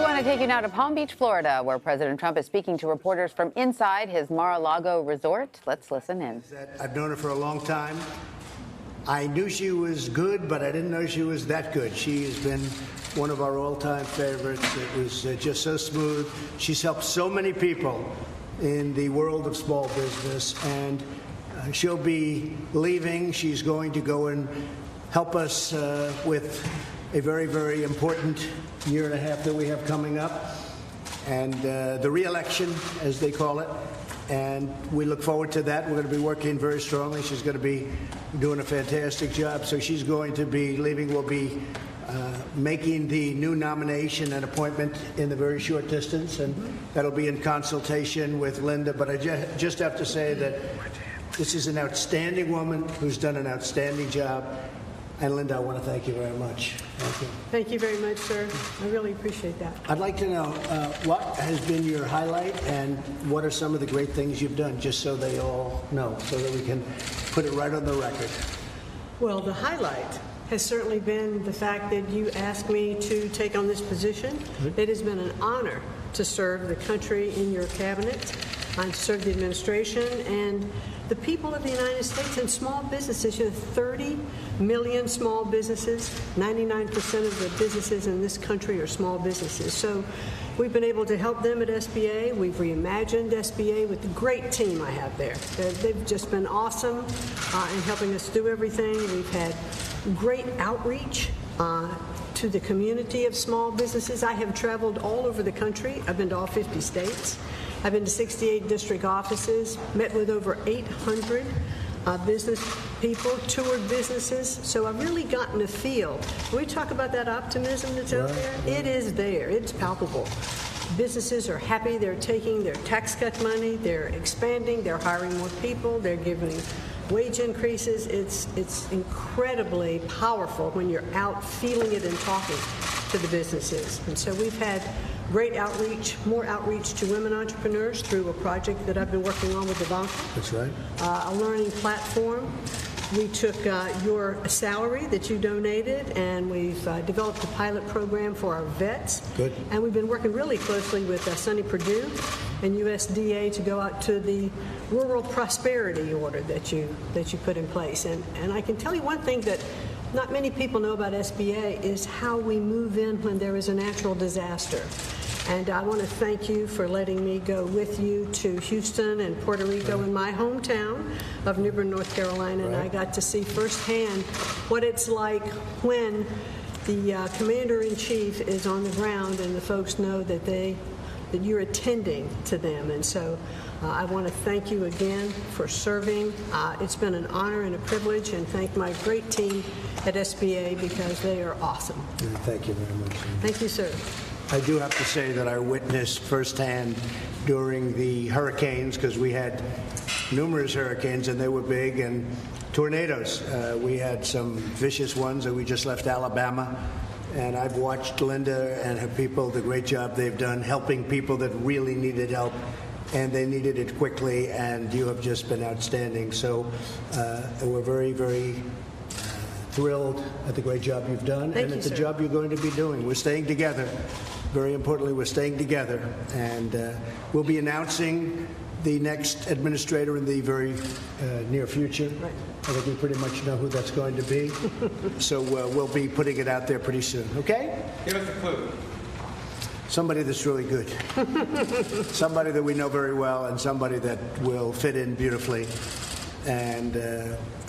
want to take you now to Palm Beach, Florida, where President Trump is speaking to reporters from inside his Mar-a-Lago resort. Let's listen in. I've known her for a long time. I knew she was good, but I didn't know she was that good. She has been one of our all-time favorites. It was just so smooth. She's helped so many people in the world of small business, and she'll be leaving. She's going to go and help us with a very, very important year and a half that we have coming up, and the re-election, as they call it. And we look forward to that. We're going to be working very strongly. She's going to be doing a fantastic job. So she's going to be leaving. We'll be making the new nomination and appointment in the very short distance, and that'll be in consultation with Linda. But I just have to say that this is an outstanding woman who's done an outstanding job. And Linda, I want to thank you very much. Thank you. Thank you very much, sir. I really appreciate that. I'd like to know what has been your highlight and what are some of the great things you've done, just so they all know, so that we can put it right on the record. Well, the highlight has certainly been the fact that you asked me to take on this position. It has been an honor to serve the country in your cabinet, and serve the administration and the people of the United States and small businesses. You have 30 million small businesses. 99% of the businesses in this country are small businesses. So we've been able to help them at SBA. We've reimagined SBA with the great team I have there. They've just been awesome in helping us do everything. We've had great outreach to the community of small businesses. I have traveled all over the country. I've been to all 50 states. I've been to 68 district offices, met with over 800 business people, toured businesses. So I've really gotten a feel. When we talk about that optimism that's out there, it is there. It's palpable. Businesses are happy. They're taking their tax cut money. They're expanding. They're hiring more people. They're giving wage increases. It's incredibly powerful when you're out feeling it and talking to the businesses. And so we've had great outreach, more outreach to women entrepreneurs through a project that I've been working on with Ivanka. That's right. A learning platform. We took your salary that you donated, and we've developed a pilot program for our vets. Good. And we've been working really closely with Sonny Perdue and USDA to go out to the rural prosperity order that you put in place. And I can tell you one thing that not many people know about SBA is how we move in when there is a natural disaster. And I want to thank you for letting me go with you to Houston and Puerto Rico in my hometown of New Bern, North Carolina, and I got to see firsthand what it's like when the commander-in-chief is on the ground and the folks know that you're attending to them. And so I want to thank you again for serving. It's been an honor and a privilege, and thank my great team at SBA because they are awesome. Thank you very much. Thank you, sir. I do have to say that I witnessed firsthand during the hurricanes, because we had numerous hurricanes and they were big, and tornadoes. We had some vicious ones, and we just left Alabama. And I've watched Linda and her people, the great job they've done helping people that really needed help, and they needed it quickly, and you have just been outstanding. So we're very, very thrilled at the great job you've done and at the job you're going to be doing. We're staying together. Very importantly, we're staying together, and we'll be announcing the next administrator in the very near future. Right. I think we pretty much know who that's going to be. So we'll be putting it out there pretty soon. Okay? Give us a clue. Somebody that's really good. Somebody that we know very well, and somebody that will fit in beautifully. And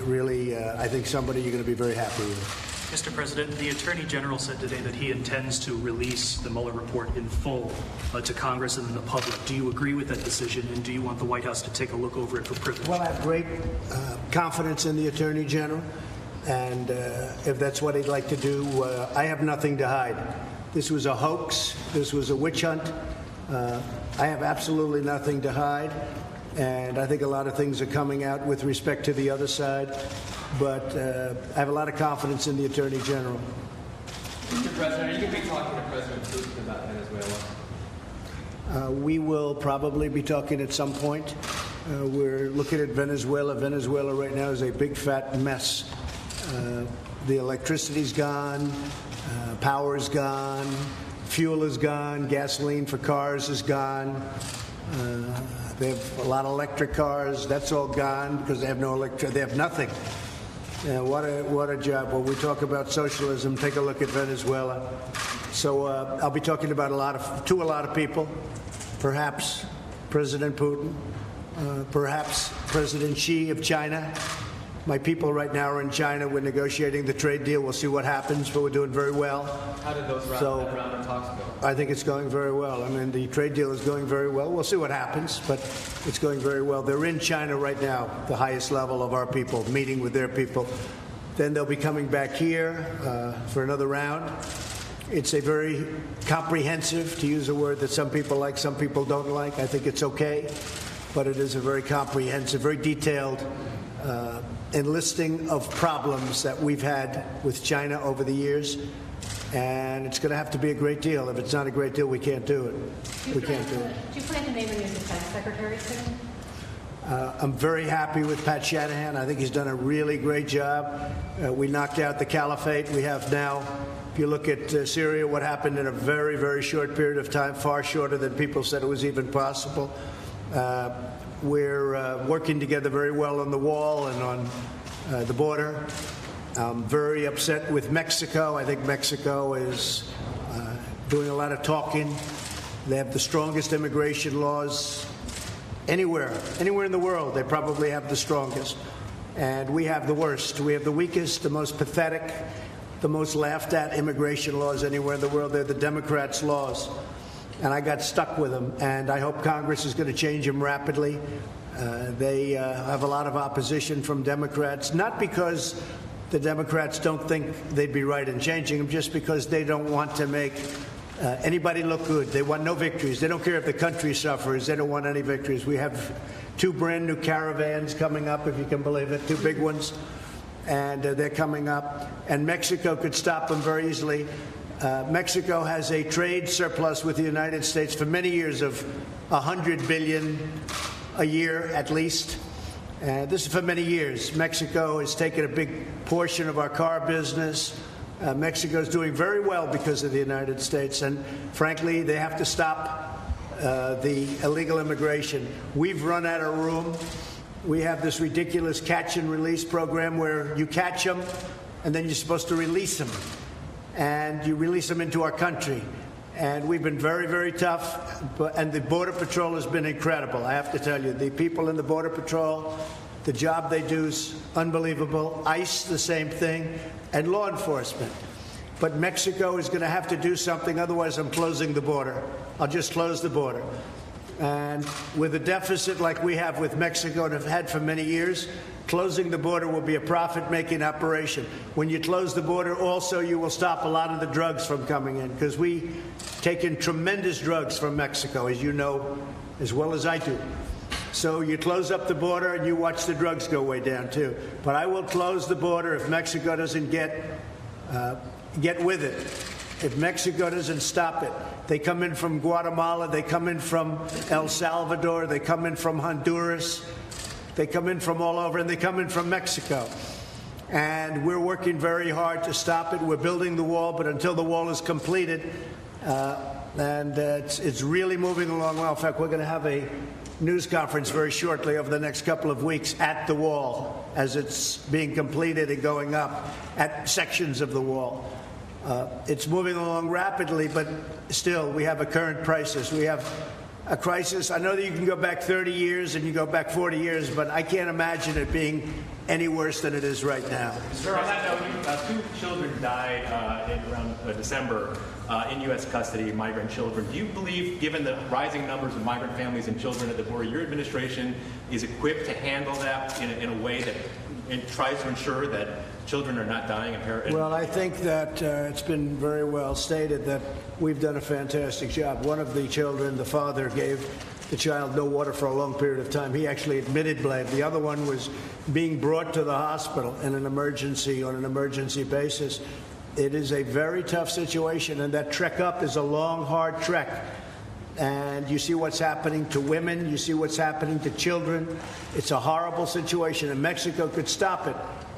really, I think somebody you're going to be very happy with. Mr. President, the Attorney General said today that he intends to release the Mueller report in full to Congress and the public. Do you agree with that decision, and do you want the White House to take a look over it for privilege? Well, I have great confidence in the Attorney General, and if that's what he'd like to do, I have nothing to hide. This was a hoax. This was a witch hunt. I have absolutely nothing to hide, and I think a lot of things are coming out with respect to the other side. But I have a lot of confidence in the Attorney General. Mr. President, are you going to be talking to President Putin about Venezuela? We will probably be talking at some point. We're looking at Venezuela. Venezuela right now is a big fat mess. The electricity's gone, power's gone, Fuel is gone. Gasoline for cars is gone. They have a lot of electric cars. That's all gone because they have no electric. They have nothing. What a job. When we talk about socialism, take a look at Venezuela. So I'll be talking about to a lot of people, perhaps President Putin, perhaps President Xi of China. My people right now are in China. We're negotiating the trade deal. We'll see what happens, but we're doing very well. How did those round of talks go? I think it's going very well. I mean, the trade deal is going very well. We'll see what happens, but it's going very well. They're in China right now, the highest level of our people, meeting with their people. Then they'll be coming back here for another round. It's a very comprehensive, to use a word that some people like, some people don't like. I think it's okay, but it is a very comprehensive, very detailed enlisting of problems that we've had with China over the years, and it's going to have to be a great deal. If it's not a great deal, we can't do it. We can't do it. Do you plan to name a new defense secretary soon? I'm very happy with Pat Shanahan. I think he's done a really great job. We knocked out the caliphate. We have now, if you look at Syria, what happened in a very, very short period of time, far shorter than people said it was even possible. We're working together very well on the wall and on the border. I'm very upset with Mexico. I think Mexico is doing a lot of talking. They have the strongest immigration laws anywhere in the world. They probably have the strongest. And we have the worst. We have the weakest, the most pathetic, the most laughed at immigration laws anywhere in the world. They're the Democrats' laws. And I got stuck with them, and I hope Congress is going to change them rapidly. They have a lot of opposition from Democrats, not because the Democrats don't think they'd be right in changing them, just because they don't want to make anybody look good. They want no victories. They don't care if the country suffers. They don't want any victories. We have 2 brand new caravans coming up, if you can believe it, 2 big ones, and they're coming up. And Mexico could stop them very easily. Mexico has a trade surplus with the United States for many years of $100 billion a year at least. This is for many years. Mexico has taken a big portion of our car business. Mexico is doing very well because of the United States, and frankly, they have to stop the illegal immigration. We've run out of room. We have this ridiculous catch and release program where you catch them and then you're supposed to release them. And you release them into our country. And we've been very, very tough. And the Border Patrol has been incredible. I have to tell you, the people in the Border Patrol, the job they do is unbelievable. ICE, the same thing, and law enforcement. But Mexico is going to have to do something, otherwise I'm closing the border. I'll just close the border. And with a deficit like we have with Mexico and have had for many years, closing the border will be a profit-making operation. When you close the border, also, you will stop a lot of the drugs from coming in, because we take in tremendous drugs from Mexico, as you know as well as I do. So you close up the border and you watch the drugs go way down, too. But I will close the border if Mexico doesn't get with it. If Mexico doesn't stop it. They come in from Guatemala, they come in from El Salvador, they come in from Honduras, they come in from all over, and they come in from Mexico. And we're working very hard to stop it. We're building the wall, but until the wall is completed, it's really moving along well. In fact, we're going to have a news conference very shortly over the next couple of weeks at the wall as it's being completed and going up at sections of the wall. It's moving along rapidly, but still, we have a current crisis. We have a crisis. I know that you can go back 30 years and you go back 40 years, but I can't imagine it being any worse than it is right now. Sir, on that note, 2 children died around December in U.S. custody, migrant children. Do you believe, given the rising numbers of migrant families and children at the border, your administration is equipped to handle that in a way that tries to ensure that children are not dying? Well, I think that it's been very well stated that we've done a fantastic job. One of the children, the father gave the child no water for a long period of time. He actually admitted blame. The other one was being brought to the hospital in an emergency, on an emergency basis. It is a very tough situation, and that trek up is a long, hard trek. And you see what's happening to women. You see what's happening to children. It's a horrible situation, and Mexico could stop it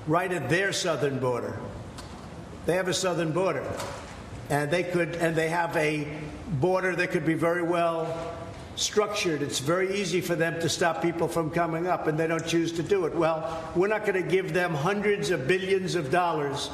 right at their southern border. They have a southern border. and they have a border that could be very well structured. It's very easy for them to stop people from coming up, and they don't choose to do it. Well, we're not going to give them hundreds of billions of dollars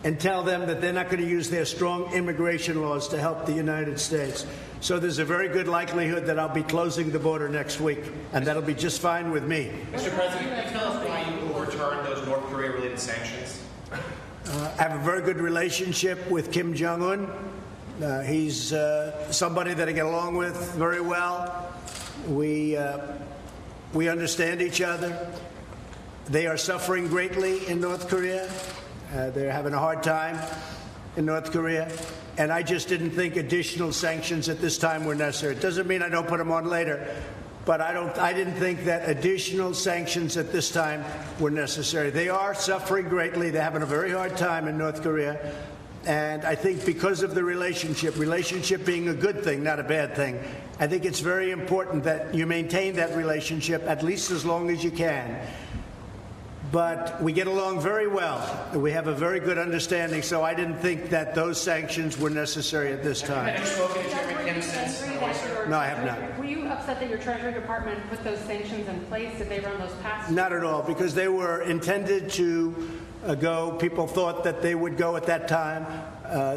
and tell them that they're not going to use their strong immigration laws to help the United States. So there's a very good likelihood that I'll be closing the border next week, and that'll be just fine with me. Mr. President, can you tell us why you overturned those North Korea-related sanctions? I have a very good relationship with Kim Jong-un. He's somebody that I get along with very well. We understand each other. They are suffering greatly in North Korea. They're having a hard time in North Korea. And I just didn't think additional sanctions at this time were necessary. It doesn't mean I don't put them on later, but I didn't think that additional sanctions at this time were necessary. They are suffering greatly. They're having a very hard time in North Korea. And I think because of the relationship being a good thing, not a bad thing, I think it's very important that you maintain that relationship at least as long as you can. But we get along very well. We have a very good understanding, so I didn't think that those sanctions were necessary at this time. Have you spoken to Chairman Kim since? No, I have not. Were you upset that your Treasury Department put those sanctions in place? Did they run those past? Not at all, because they were intended to go. People thought that they would go at that time.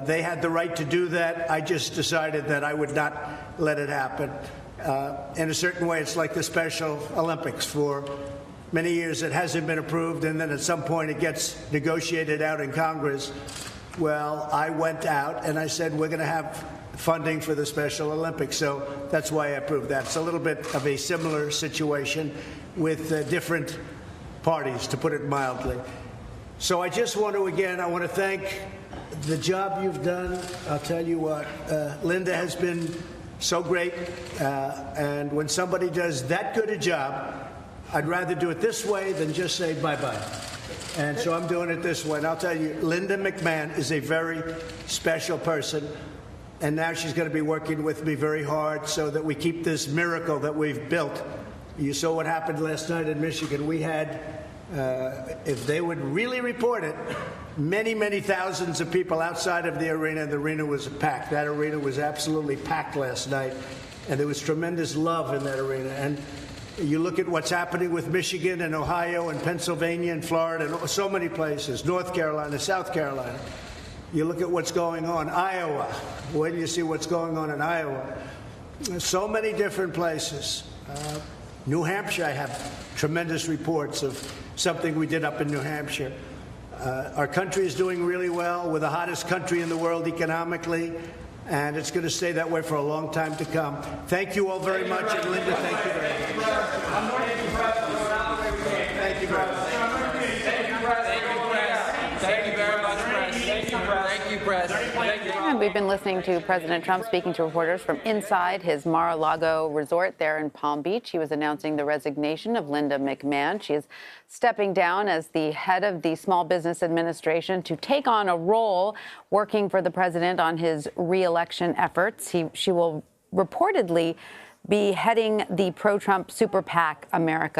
They had the right to do that. I just decided that I would not let it happen. In a certain way, it's like the Special Olympics. For many years it hasn't been approved, and then at some point it gets negotiated out in Congress. Well, I went out and I said, we're going to have funding for the Special Olympics. So that's why I approved that. It's a little bit of a similar situation with different parties, to put it mildly. So I just want to, again, I want to thank the job you've done. I'll tell you what, Linda has been so great. And when somebody does that good a job, I'd rather do it this way than just say bye-bye. And so I'm doing it this way. And I'll tell you, Linda McMahon is a very special person. And now she's going to be working with me very hard so that we keep this miracle that we've built. You saw what happened last night in Michigan. We had, if they would really report it, many, many thousands of people outside of the arena. The arena was packed. That arena was absolutely packed last night. And there was tremendous love in that arena. And you look at what's happening with Michigan and Ohio and Pennsylvania and Florida and so many places, North Carolina, South Carolina. You look at what's going on, Iowa. When you see what's going on in Iowa, so many different places. New Hampshire, I have tremendous reports of something we did up in New Hampshire. Our country is doing really well. We're the hottest country in the world economically, and it's going to stay that way for a long time to come. Thank you all very much, and Linda, thank you very much. Thank you very much. And we've been listening to President Trump speaking to reporters from inside his Mar-a-Lago resort there in Palm Beach. He was announcing the resignation of Linda McMahon. She is stepping down as the head of the Small Business Administration to take on a role working for the president on his re-election efforts. She will reportedly be heading the pro-Trump super PAC America